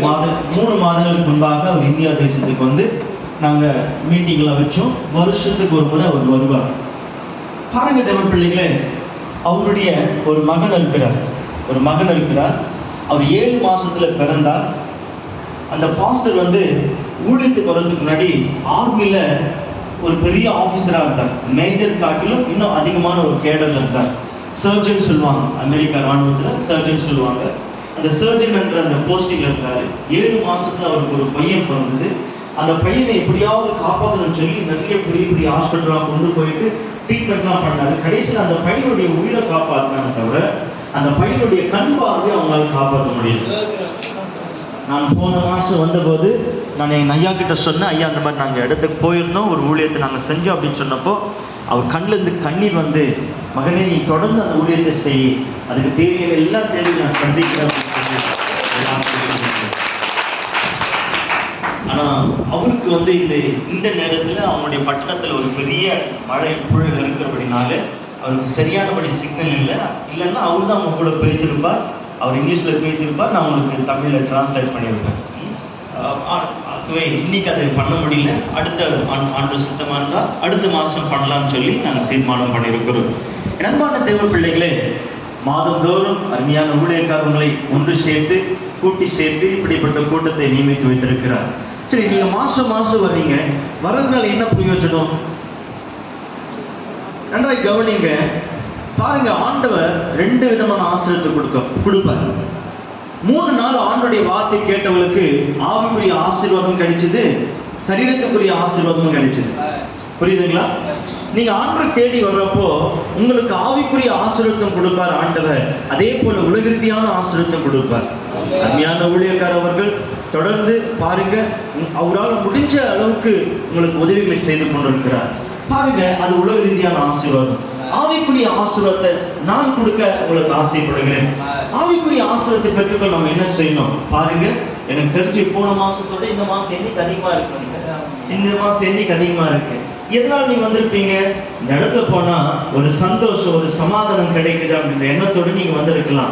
3 மாதங்களுக்கு முன்பாக அவர் இந்தியா தேசத்துக்கு வந்து நாங்கள் மீட்டிங்கில் வச்சோம். வருஷத்துக்கு ஒரு முறை அவர் வருவார். பாருங்க தேவ பிள்ளைகளே, அவருடைய ஒரு மகன் இருக்கிறார். அவர் 7 மாசத்துல பிறந்தார். அந்த பாஸ்டர் வந்து ஊழியத்துக்கு வர்றதுக்கு முன்னாடி ஆர்மியில் ஒரு பெரிய ஆஃபீஸராக இருந்தார். மேஜர் காட்டிலும் இன்னும் அதிகமான ஒரு கேடரில் இருந்தார். சர்ஜன் சொல்லுவாங்க, அமெரிக்கா இராணுவத்தில் சர்ஜன் சொல்லுவாங்க. அந்த சர்ஜன் என்ற அந்த போஸ்டிங்கில் இருந்தார். 7 மாசத்துல அவருக்கு ஒரு பையன் பிறந்தது. அந்த பையனை எப்படியாவது காப்பாற்றணும்னு சொல்லி நிறைய பெரிய பெரிய ஹாஸ்பிட்டலாக கொண்டு போயிட்டு ட்ரீட்மெண்ட்லாம் பண்ணாரு. கடைசியில் அந்த பையனுடைய உயிரை காப்பாற்றினாங்க தவிர அந்த பையனுடைய கண் பார்வையை அவங்களால காப்பாற்ற முடியல. நான் போன மாதம் வந்தபோது நான் என் ஐயா கிட்ட சொன்னேன், ஐயா அந்த மாதிரி நாங்கள் இடத்துக்கு போயிருந்தோம், ஒரு ஊழியத்தை நாங்கள் செஞ்சோம் அப்படின்னு சொன்னப்போ அவர் கண்ணிலேருந்து கண்ணீர் வந்து, மகனே நீ தொடர்ந்து அந்த ஊழியத்தை செய், அதுக்கு தேவையான எல்லா தேவையும் நான் சந்திக்கிறேன் அப்படின்னு சொல்லி. ஆனால் அவருக்கு வந்து இந்த நேரத்தில் அவனுடைய பட்டணத்தில் ஒரு பெரிய மழை புயல் இருக்கிறபடினால அவருக்கு சரியானபடி சிக்னல் இல்லைன்னா அவர் தான் அவங்க கூட பேசியிருப்பார். அவர் இங்கிலீஷில் பேசியிருப்பார், நான் உங்களுக்கு தமிழில் டிரான்ஸ்லேட் பண்ணியிருப்பேன். இன்னைக்கு அதை பண்ண முடியல. அடுத்த ஆண்டு சுத்தமாக இருந்தால் அடுத்த மாதம் பண்ணலாம்னு சொல்லி நாங்கள் தீர்மானம் பண்ணியிருக்கிறோம். அன்பான தேவ பிள்ளைகளே, மாதந்தோறும் அருமையான ஊழியக்காரங்களை ஒன்று சேர்த்து கூட்டி சேர்த்து இப்படிப்பட்ட கூட்டத்தை நியமித்து வைத்திருக்கிறார். சரி, நீங்க மாசம் வர்றீங்க, வர்றதுனால என்ன பிரயோஜனம்? நன்றாய் கவனிங்க. பாருங்க, ஆண்டவர் 2 விதமான ஆசீர்வாதத்தை கொடுப்பார். 3 நாள் ஆண்டோடைய வார்த்தை கேட்டவங்களுக்கு ஆவிக்குரிய ஆசீர்வாதம் கிடைச்சது, சரீரத்துக்குரிய ஆசீர்வாதமும் கிடைச்சது. புரியுதுங்களா? நீங்க ஆண்டவரை தேடி வர்றப்போ உங்களுக்கு ஆவிக்குரிய ஆசீர்வாதம் கொடுப்பார் ஆண்டவர், அதே போல உலகிருதியான ஆசீர்வாதம் கொடுப்பார். அருமையான ஊழியக்காரர் அவர்கள் தொடர்ந்து பாருங்க, அவரால் முடிஞ்ச அளவுக்கு உங்களுக்கு உதவிகளை செய்து கொண்டிருக்கிறார். பாருங்க, அது உலக ரீதியான ஆசீர்வாதம். ஆவிக்குரிய ஆசீர்வாதத்தை நான் கொடுக்க உங்களுக்கு ஆசைப்படுகிறேன். ஆவிக்குரிய ஆசீர்வாதத்தை பெற்றுக்கொள்ள நம்ம என்ன செய்யணும் பாருங்க. எனக்கு தெரிஞ்சு போன மாசத்தோட இந்த மாசம் எண்ணிக்கை அதிகமா இருக்கு. இந்த மாசம் எண்ணிக்கை அதிகமா இருக்கு. எதனால நீங்க வந்திருப்பீங்க? இந்த இடத்துல போனா ஒரு சந்தோஷம், ஒரு சமாதானம் கிடைக்குது அப்படின்ற எண்ணத்தோடு நீங்க வந்திருக்கலாம்.